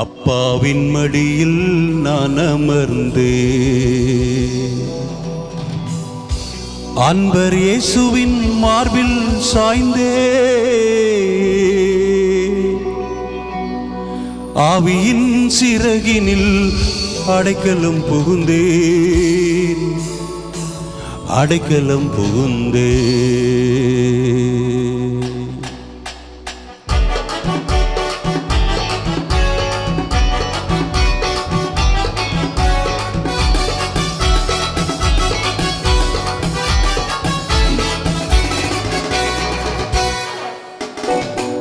அப்பாவின் மடியில் நான் அமர்ந்து அன்பர் இயேசுவின் மார்பில் சாய்ந்தே ஆவியின் சிறகினில் அடைக்கலம் புகுந்தேன், அடைக்கலம் புகுந்தேன்.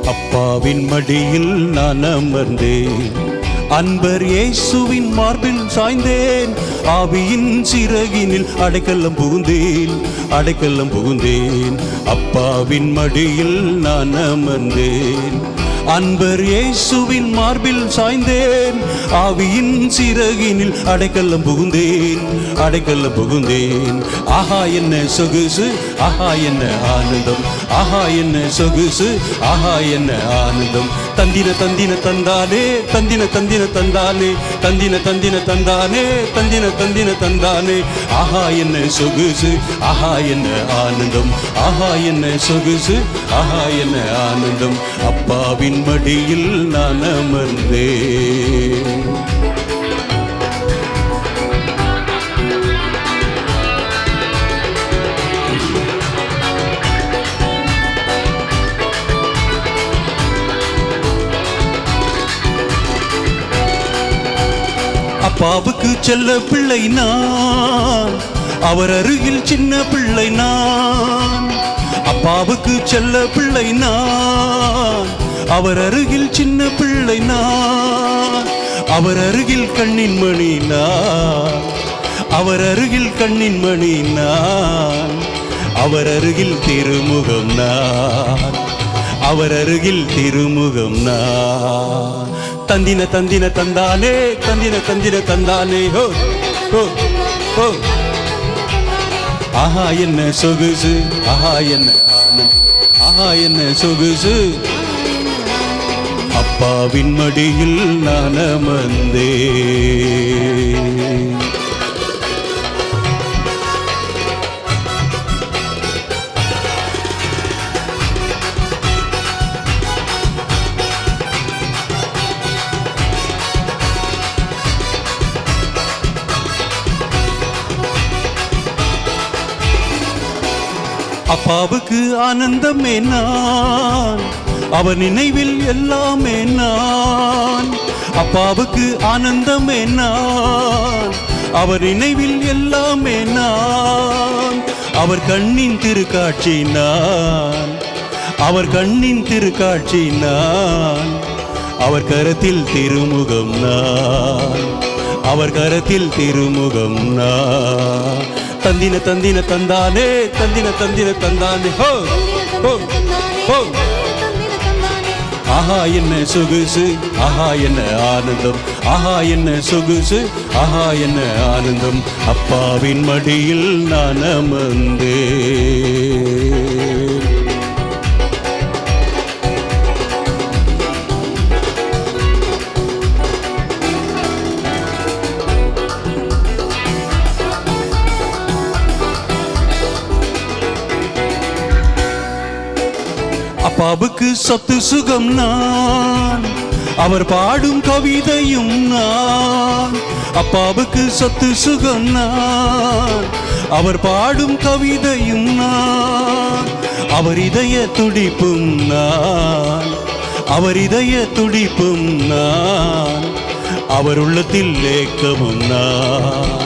அப்பாவின் மடியில் நான் அமர்ந்தேன், அன்பர் இயேசுவின் மார்பில் சாய்ந்தேன், ஆவியின் சிறகினில் அடைக்கலம் புகுந்தேன், அடைக்கலம் புகுந்தேன். அப்பாவின் மடியில் நான் அமர்ந்தேன், அன்பர் இயேசுவின் மார்பில் சாய்ந்தேன், ஆவியின் சிறகினில் அடைக்கலம் புகுந்தேன், அடைக்கலம் புகுந்தேன். ஆஹா என்ன சொகுசு, ஆஹா என்ன ஆனந்தம், ஆஹா என்ன சொகுசு, ஆஹா என்ன ஆனந்தம். தந்தின தந்தின தந்தானே, தந்தின தந்தின தந்தானே, தந்தின தந்தின தந்தானே, தந்தின தந்தின தந்தானே. ஆஹா என்ன சொகுசு, ஆஹா என்ன ஆனந்தம், ஆஹா என்ன சொகுசு, ஆஹா என்ன ஆனந்தம். அப்பாவின் மடியில் நான் அமர்ந்தேன். அப்பாவுக்கு செல்ல பிள்ளை நான், அவர் அருகில் சின்ன பிள்ளை நான். அப்பாவுக்கு செல்ல பிள்ளை நான், அவர் அருகில் சின்ன பிள்ளை நான். அவர் அருகில் கண்ணின் மணி நான், அவர் அருகில் கண்ணின் மணி நான். அவர் அருகில் திருமுகம் நான், அவர் அருகில் திருமுகம் நான். தந்தின தந்தின தந்தானே, தந்தின தந்தின தந்தானே. ஹோ ஹோ ஹோ. ஆஹா என்ன சொகுசு, ஆஹா என்ன ஆனந்தம், ஆஹா என்ன சொகுசு. அப்பாவின் மடியில் நான் அமர்ந்தேன். அப்பாவுக்கு ஆனந்தமே நான், அவர் நினைவில் எல்லாமே நான். அப்பாவுக்கு ஆனந்தமே நான், அவர் நினைவில் எல்லாமே நான். அவர் கண்ணின் திருக்காட்சி நான், அவர் கண்ணின் திருக்காட்சி நான். அவர் கரத்தில் திருமுகம் நான், அவர் கரத்தில் திருமுகம் நான். தந்தின தந்தின தந்தானே, தந்தின தந்தின தந்தானே. ஹோ ஹோ ஹோ. ஆஹா என்ன சொகுசு, ஆஹா என்ன ஆனந்தம், ஆஹா என்ன சொகுசு, ஆஹா என்ன ஆனந்தம். அப்பாவின் மடியில் நான் அமர்ந்தேன். அப்பாவுக்கு சொத்து சுகம் நான், அவர் பாடும் கவிதையும் நான். அப்பாவுக்கு சொத்து சுகம் நான், அவர் பாடும் கவிதையும் நான். அவர் இதய துடிப்பும் நான், அவர் இதய துடிப்பும் நான். அவர் உள்ளத்தில் ஏக்கமும் நான்,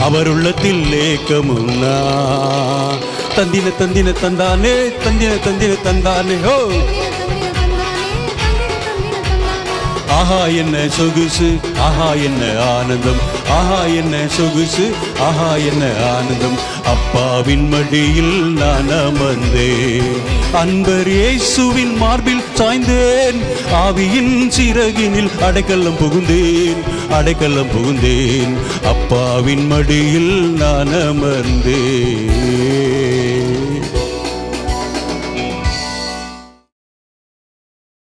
அவர் உள்ளத்தில் ஏக்கமும் நான். தந்தின தந்தின தந்தானே, தந்தின தந்தின தந்தானே. ஹோ ஆஹா என்ன சொகுசு, ஆஹா என்ன ஆனந்தம், ஆஹா என்ன சொகுசு, ஆஹா என்ன ஆனந்தம். அப்பாவின் மடியில் நான் அமர்ந்தேன், அன்பர் இயேசுவின் மார்பில் சாய்ந்தேன், ஆவியின் சிறகினில் அடைக்கலம் புகுந்தேன், அடைக்கலம் புகுந்தேன். அப்பாவின் மடியில் நான் அமர்ந்தேன்.